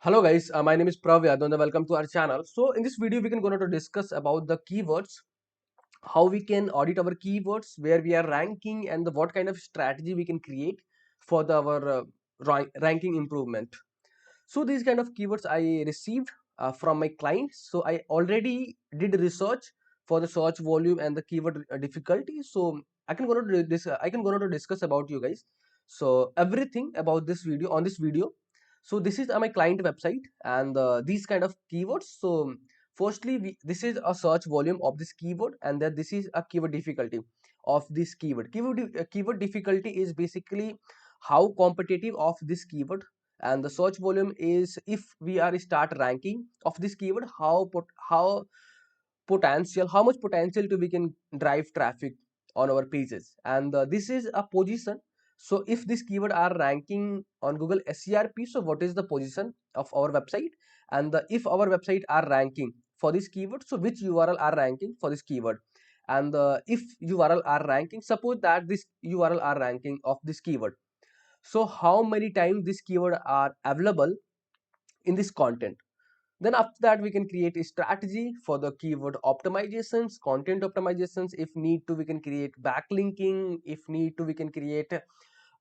Hello guys, my name is Pravyad and welcome to our channel. So in this video we can going to discuss about the keywords, how we can audit our keywords, where we are ranking, and what kind of strategy we can create for our ranking improvement. So these kind of keywords I received from my clients. So I already did research for the search volume and the keyword difficulty. So I can go to this. I can go to discuss about you guys. So everything about this video on this video. So this is my client website and these kind of keywords. So firstly, this is a search volume of this keyword, and then this is a keyword difficulty of this keyword. Keyword difficulty is basically how competitive of this keyword, and the search volume is if we are start ranking of this keyword, how much potential to we can drive traffic on our pages. And this is a position. So if this keyword are ranking on Google SERP, so what is the position of our website? And if our website are ranking for this keyword, so which URL are ranking for this keyword? And if URL are ranking, suppose that this URL are ranking of this keyword, so how many times this keyword are available in this content? Then after that we can create a strategy for the keyword optimizations, content optimizations. If need to, we can create backlinking. If need to, we can create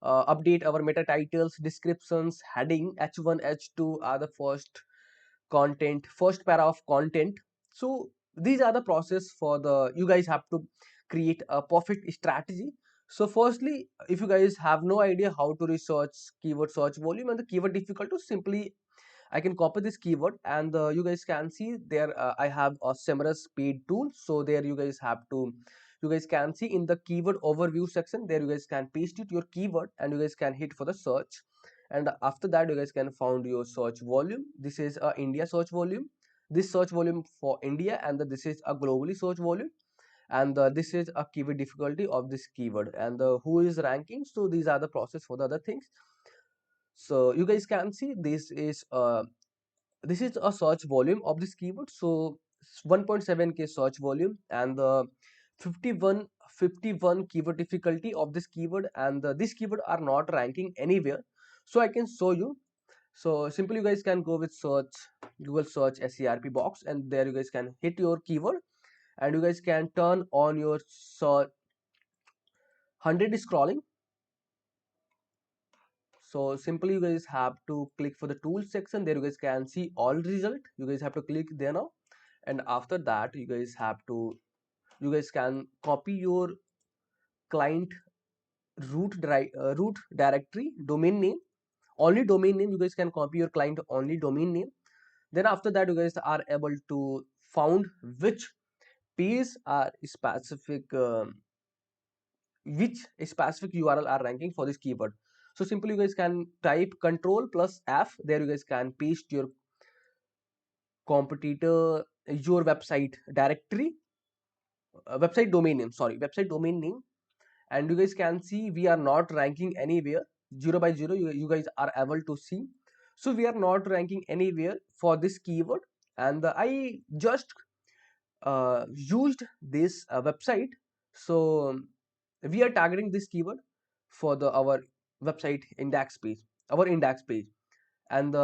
update our meta titles, descriptions, heading. H1 H2 are the first para of content. So these are the process for the you guys have to create a perfect strategy. So firstly, if you guys have no idea how to research keyword search volume and the keyword difficulty, simply I can copy this keyword, and you guys can see there I have a SEMRush paid tool. So there you guys can see in the keyword overview section, there you guys can paste it your keyword and you guys can hit for the search. And after that you guys can found your search volume. This is a India search volume, this search volume for India, and this is a globally search volume. And this is a keyword difficulty of this keyword, and who is ranking. So these are the process for the other things. So you guys can see this is a search volume of this keyword. So 1.7k search volume, and the 51 keyword difficulty of this keyword, and this keyword are not ranking anywhere. So I can show you. So simply you guys can go with search, Google search SERP box, and there you guys can hit your keyword, and you guys can turn on your search 100 scrolling. So simply you guys have to click for the tools section. There you guys can see all result. You guys have to click there now, and after that you guys can copy your client root directory domain name, only domain name. You guys can copy your client only domain name. Then after that you guys are able to found which page are specific which specific URL are ranking for this keyword. So simply you guys can type control plus F. There you guys can paste your competitor, your website directory, website domain name, sorry, website domain name. And you guys can see we are not ranking anywhere. 0 by 0 you guys are able to see. So we are not ranking anywhere for this keyword. And I just used this website. So we are targeting this keyword for the our website index page, our index page. And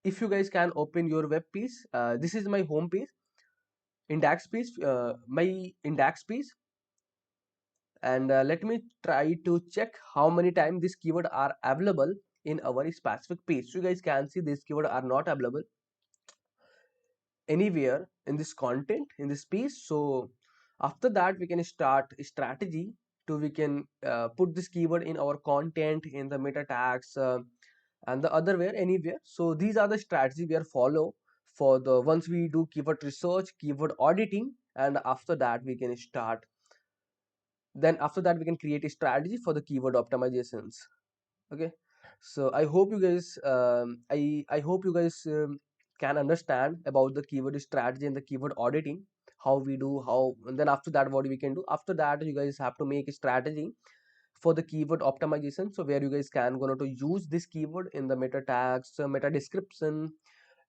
if you guys can open your web page, this is my home page, index page, my index page. And let me try to check how many times this keyword are available in our specific page. So you guys can see this keyword are not available anywhere in this content, in this page. So after that we can start a strategy to we can put this keyword in our content, in the meta tags, and the other way anywhere. So these are the strategy we are follow for the once we do keyword research, keyword auditing, and after that we can start. Then after that we can create a strategy for the keyword optimizations. Okay, so I hope you guys I hope you guys can understand about the keyword strategy and the keyword auditing, how we do, how. And then after that what we can do, after that you guys have to make a strategy for the keyword optimization. So where you guys can gonna to use this keyword in the meta tags, meta description,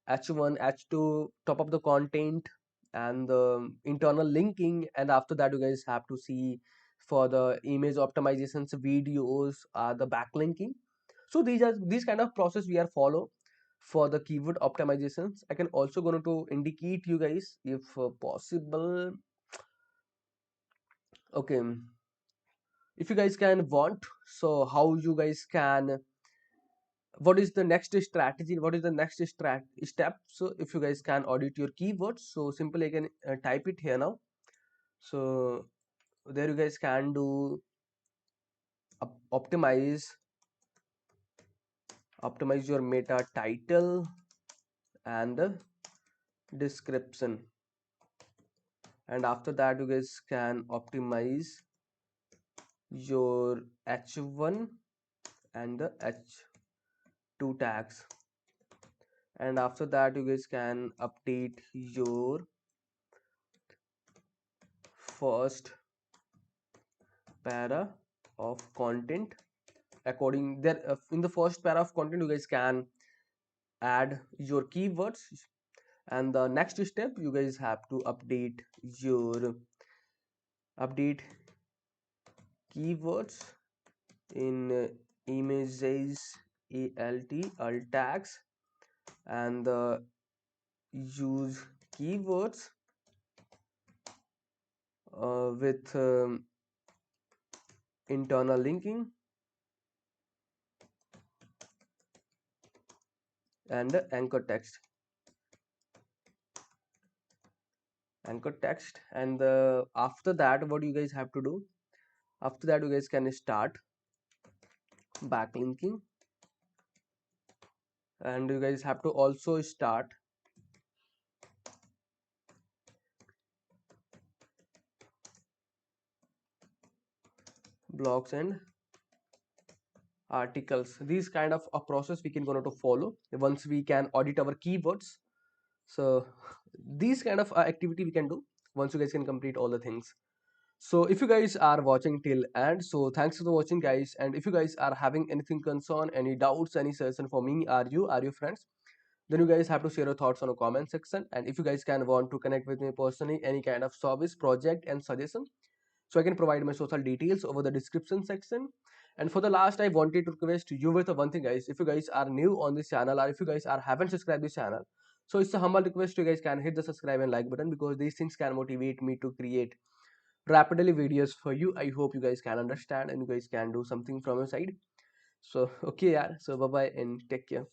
H1 H2, top of the content, and the internal linking. And after that you guys have to see for the image optimizations, videos, the backlinking. So these kind of process we are follow for the keyword optimizations. I can also going to indicate you guys if possible. Okay, if you guys can want, so how you guys can, what is the next strategy, what is the next step. So if you guys can audit your keywords, so simply I can type it here now. So there you guys can do optimize your meta title and the description, and after that you guys can optimize your h1 and the h2 tags, and after that you guys can update your first para of content according there. In the first para of content you guys can add your keywords, and the next step you guys have to update keywords in images alt tags, and use keywords with internal linking and anchor text. And after that what you guys have to do, after that you guys can start backlinking, and you guys have to also start blogs and articles. These kind of a process we can going to follow once we can audit our keywords. So these kind of activity we can do once you guys can complete all the things. So if you guys are watching till end, so thanks for watching guys, and if you guys are having anything concern, any doubts, any suggestion for me, are you friends, then you guys have to share your thoughts on a comment section. And if you guys can want to connect with me personally, any kind of service project and suggestion, so I can provide my social details over the description section. And for the last, I wanted to request you with one thing guys, if you guys are new on this channel, or if you guys are haven't subscribed this channel, so it's a humble request, you guys can hit the subscribe and like button, because these things can motivate me to create rapidly videos for you. I hope you guys can understand and you guys can do something from your side. So okay, yeah, so bye bye and take care.